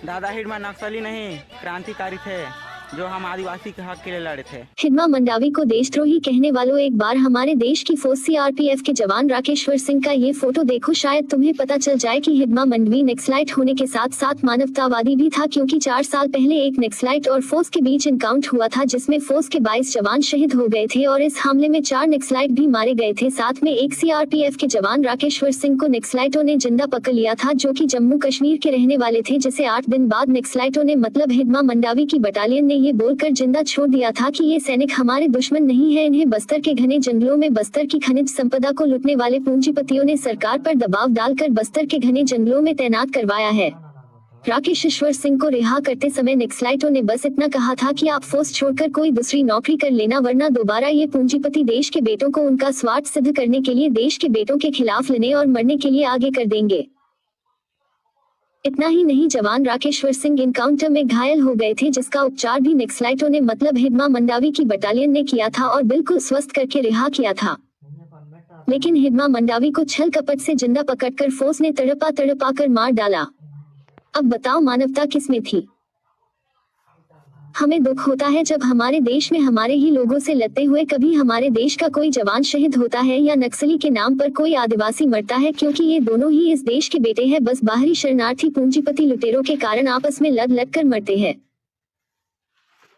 दादा हिडमा नक्सली नहीं, क्रांतिकारी थे जो हम आदिवासी के हक के लिए लड़े थे। हिडमा मंडावी को देशद्रोही कहने वालों, एक बार हमारे देश की फौज सीआरपीएफ के जवान राकेश्वर सिंह का ये फोटो देखो, शायद तुम्हें पता चल जाए कि हिडमा मंडवी नक्सलाइट होने के साथ साथ मानवतावादी भी था, क्योंकि 4 साल पहले एक नक्सलाइट और फौज के बीच एनकाउंटर हुआ था जिसमें फौज के 22 जवान शहीद हो गए थे और इस हमले में 4 नक्सलाइट भी मारे गए थे। साथ में एक सीआरपीएफ के जवान राकेश्वर सिंह को नक्सलाइटों ने जिंदा पकड़ लिया था, जो कि जम्मू कश्मीर के रहने वाले थे, जिसे 8 दिन बाद नक्सलाइटों ने मतलब हिडमा मंडावी की बटालियन ने ये बोलकर जिंदा छोड़ दिया था कि ये सैनिक हमारे दुश्मन नहीं है। इन्हें बस्तर के घने जंगलों में बस्तर की खनिज संपदा को लूटने वाले पूंजीपतियों ने सरकार पर दबाव डालकर बस्तर के घने जंगलों में तैनात करवाया है। राकेश्वर सिंह को रिहा करते समय नक्सलाइटों ने बस इतना कहा था कि आप फौज छोड़कर कोई दूसरी नौकरी कर लेना, वरना दोबारा ये पूंजीपति देश के बेटों को उनका स्वार्थ सिद्ध करने के लिए देश के बेटों के खिलाफ लेने और मरने के लिए आगे कर देंगे। इतना ही नहीं, जवान राकेश्वर सिंह एनकाउंटर में घायल हो गए थे, जिसका उपचार भी नक्सलाइटों ने मतलब हिडमा मंडावी की बटालियन ने किया था और बिल्कुल स्वस्थ करके रिहा किया था। लेकिन हिडमा मंडावी को छल कपट से जिंदा पकड़कर फौज ने तड़पा कर मार डाला। अब बताओ मानवता किसमें थी? हमें दुख होता है जब हमारे देश में हमारे ही लोगों से लड़ते हुए कभी हमारे देश का कोई जवान शहीद होता है या नक्सली के नाम पर कोई आदिवासी मरता है, क्योंकि ये दोनों ही इस देश के बेटे हैं। बस बाहरी शरणार्थी पूंजीपति लुटेरों के कारण आपस में लड़ कर मरते हैं,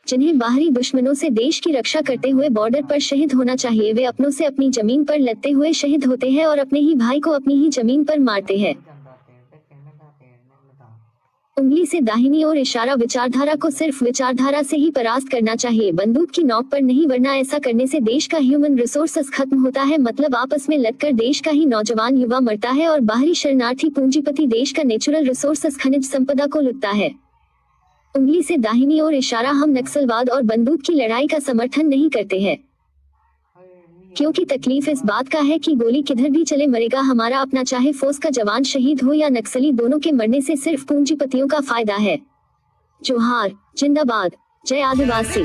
जिन्हें बाहरी दुश्मनों से देश की रक्षा करते हुए बॉर्डर पर शहीद होना चाहिए, वे अपनों से अपनी जमीन पर लड़ते हुए शहीद होते हैं और अपने ही भाई को अपनी ही जमीन पर मारते हैं। उंगली से दाहिनी ओर इशारा विचारधारा को सिर्फ विचारधारा से ही परास्त करना चाहिए, बंदूक की नोक पर नहीं, वरना ऐसा करने से देश का ह्यूमन रिसोर्सेस खत्म होता है। मतलब आपस में लड़कर देश का ही नौजवान युवा मरता है और बाहरी शरणार्थी पूंजीपति देश का नेचुरल रिसोर्सेस खनिज संपदा को लूटता है। उंगली से दाहिनी ओर इशारा, हम नक्सलवाद और बंदूक की लड़ाई का समर्थन नहीं करते हैं, क्योंकि तकलीफ इस बात का है कि गोली किधर भी चले मरेगा हमारा अपना, चाहे फौज का जवान शहीद हो या नक्सली, दोनों के मरने से सिर्फ पूंजीपतियों का फायदा है। जोहार, जिंदाबाद, जय आदिवासी।